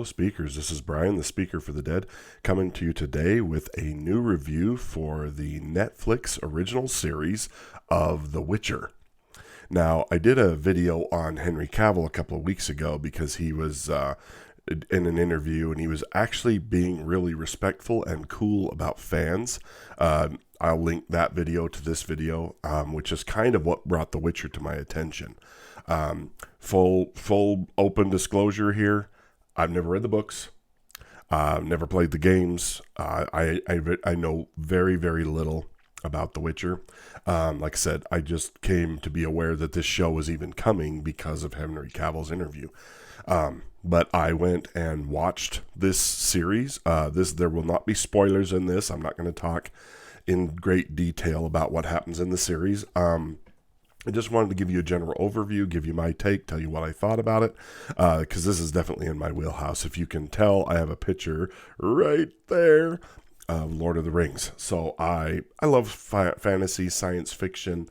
speakers. This is Brian, the speaker for the dead, coming to you today with a new review for the Netflix original series of The Witcher. Now, I did a video on Henry Cavill a couple of weeks ago because he was in an interview and he was actually being really respectful and cool about fans. I'll link that video to this video, which is kind of what brought The Witcher to my attention. Full open disclosure here. I've never read the books. Never played the games. I know very, very little about The Witcher. Like I said, I just came to be aware that this show was even coming because of Henry Cavill's interview. But I went and watched this series. There will not be spoilers in this. I'm not going to talk in great detail about what happens in the series. I just wanted to give you a general overview, give you my take, tell you what I thought about it, because this is definitely in my wheelhouse. If you can tell, I have a picture right there of Lord of the Rings. So I love fantasy, science fiction,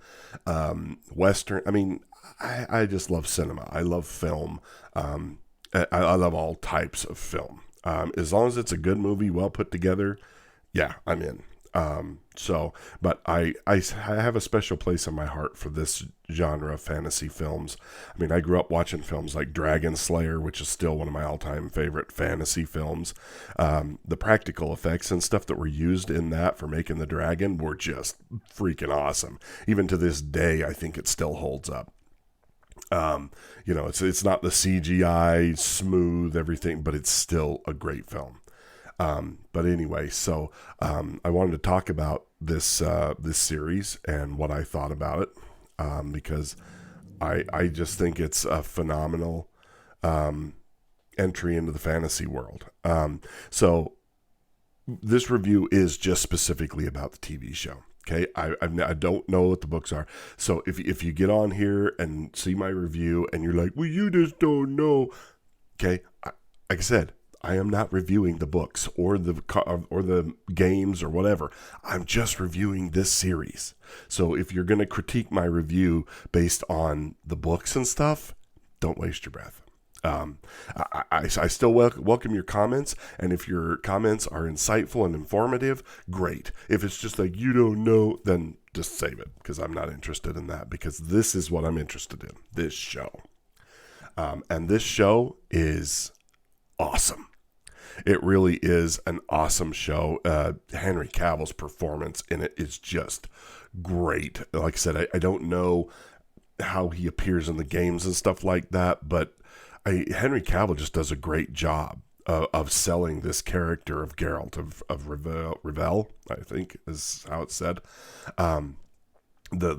Western. I mean, I just love cinema. I love film. I love all types of film. As long as it's a good movie, well put together, yeah, I'm in. But I have a special place in my heart for this genre of fantasy films. I mean, I grew up watching films like Dragon Slayer, which is still one of my all-time favorite fantasy films. The practical effects and stuff that were used in that for making the dragon were just freaking awesome. Even to this day, I think it still holds up. It's not the CGI smooth everything, but it's still a great film. But anyway, so I wanted to talk about this series and what I thought about it, because I just think it's a phenomenal entry into the fantasy world. So this review is just specifically about the TV show. Okay, I don't know what the books are. So if you get on here and see my review and you're like, well, you just don't know. Okay, like I said, I am not reviewing the books or the games or whatever. I'm just reviewing this series. So if you're going to critique my review based on the books and stuff, don't waste your breath. I still welcome your comments, and if your comments are insightful and informative, great. If it's just like you don't know, then just save it, because I'm not interested in that, because this is what I'm interested in, this show. And this show is awesome. It really is an awesome show. Henry Cavill's performance in it is just great. Like I said, I don't know how he appears in the games and stuff like that, but Henry Cavill just does a great job of selling this character of Geralt, of Rivell, I think is how it's said. The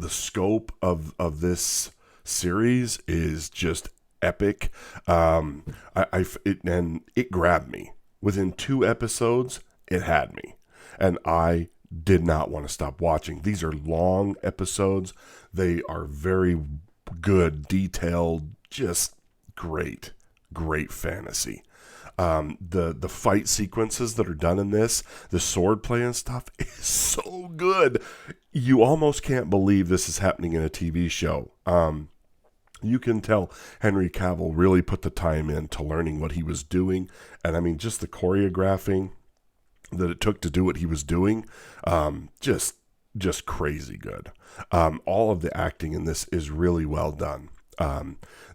scope of this series is just epic. It grabbed me. Within 2 episodes, it had me. And I did not want to stop watching. These are long episodes. They are very good, detailed, just great fantasy. The fight sequences that are done in this, the sword play and stuff is so good. You almost can't believe this is happening in a TV show. You can tell Henry Cavill really put the time into learning what he was doing. And I mean, just the choreographing that it took to do what he was doing, just crazy good. All of the acting in this is really well done.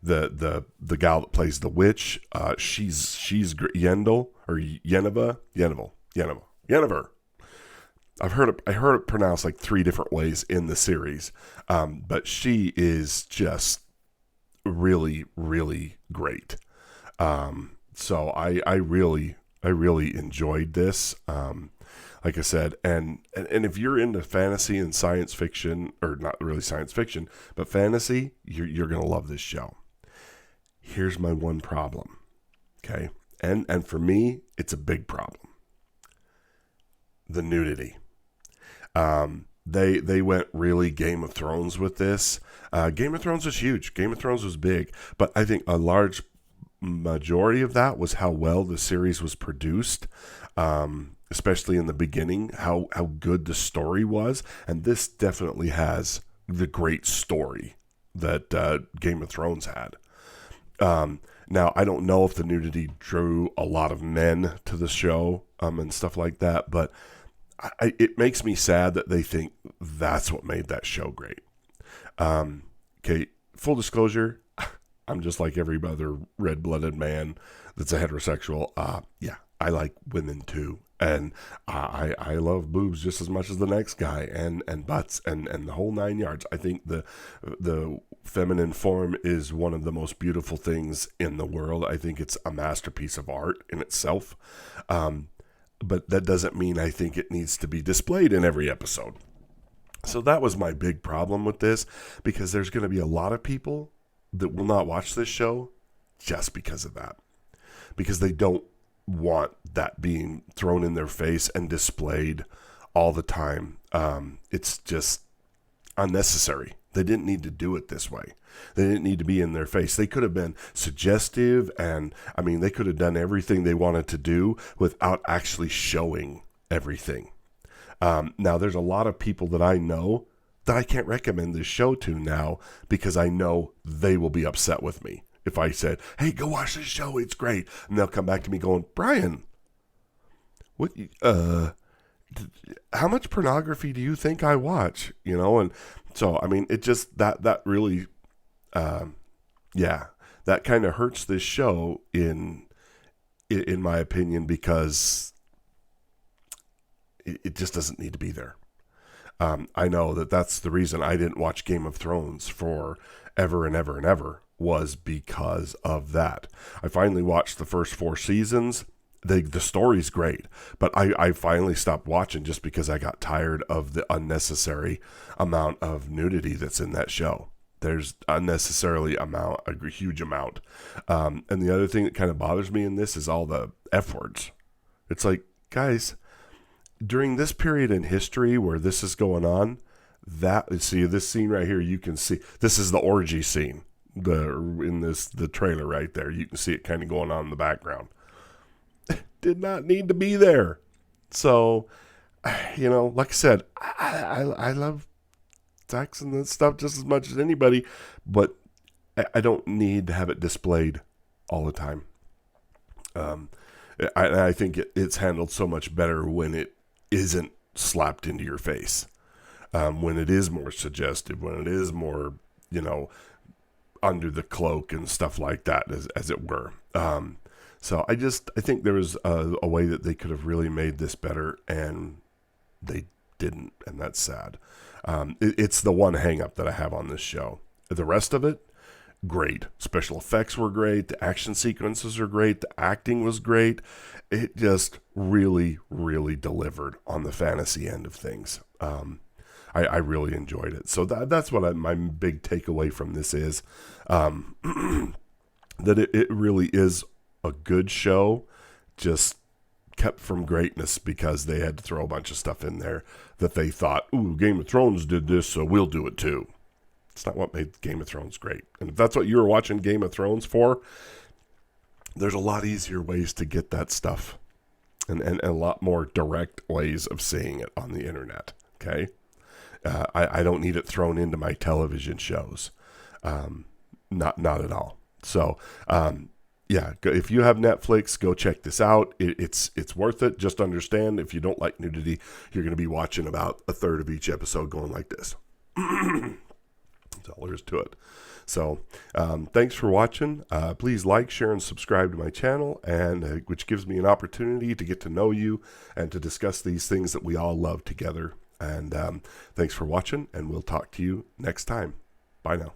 The gal that plays the witch, she's Yendel or Yennefer. I heard it pronounced like 3 different ways in the series. But she is just really, really great. So I really enjoyed this. Like I said, and if you're into fantasy and science fiction, or not really science fiction, but fantasy, you're going to love this show. Here's my one problem. Okay. And for me, it's a big problem. The nudity. They went really Game of Thrones with this. Game of Thrones was huge. Game of Thrones was big, but I think a large majority of that was how well the series was produced. Especially in the beginning, how good the story was. And this definitely has the great story that Game of Thrones had. Now, I don't know if the nudity drew a lot of men to the show and stuff like that, but it makes me sad that they think that's what made that show great. Okay, full disclosure, I'm just like every other red-blooded man that's a heterosexual. Yeah, I like women too. And I love boobs just as much as the next guy, and butts and the whole 9 yards. I think the feminine form is one of the most beautiful things in the world. I think it's a masterpiece of art in itself. But that doesn't mean I think it needs to be displayed in every episode. So that was my big problem with this, because there's going to be a lot of people that will not watch this show just because of that. Because they don't want that being thrown in their face and displayed all the time. It's just unnecessary. They didn't need to do it this way. They didn't need to be in their face. They could have been suggestive, and I mean, they could have done everything they wanted to do without actually showing everything. Now, there's a lot of people that I know that I can't recommend this show to now, because I know they will be upset with me. If I said, hey, go watch this show, it's great. And they'll come back to me going, Brian, what, how much pornography do you think I watch? You know, and so, I mean, it just, that really, that kind of hurts this show in my opinion, because it just doesn't need to be there. I know that's the reason I didn't watch Game of Thrones for ever and ever and ever, was because of that. I finally watched the first 4 seasons. The story's great, but I finally stopped watching just because I got tired of the unnecessary amount of nudity that's in that show. There's a huge amount. And the other thing that kind of bothers me in this is all the F words. It's like, guys, during this period in history where this is going on, see this scene right here, you can see, this is the orgy scene. The trailer right there, you can see it kind of going on in the background. Did not need to be there. So, you know, like I said, I love sex and that stuff just as much as anybody, but I don't need to have it displayed all the time. I think it's handled so much better when it isn't slapped into your face, when it is more suggestive, when it is more, you know, under the cloak and stuff like that, as it were. So I think there was a way that they could have really made this better, and they didn't, and that's sad. It's the one hang-up that I have on this show. The rest of it, great. Special effects were great. The action sequences are great. The acting was great. It just really, really delivered on the fantasy end of things. I really enjoyed it. So that's what my big takeaway from this is, that it really is a good show, just kept from greatness because they had to throw a bunch of stuff in there that they thought, ooh, Game of Thrones did this, so we'll do it too. It's not what made Game of Thrones great. And if that's what you were watching Game of Thrones for, there's a lot easier ways to get that stuff, and a lot more direct ways of seeing it on the internet, okay? I don't need it thrown into my television shows. Not at all. So, yeah, if you have Netflix, go check this out. It's worth it. Just understand, if you don't like nudity, you're going to be watching about a third of each episode going like this. That's all there is to it. So, thanks for watching. Please like, share, and subscribe to my channel, and which gives me an opportunity to get to know you and to discuss these things that we all love together. And thanks for watching, and we'll talk to you next time. Bye now.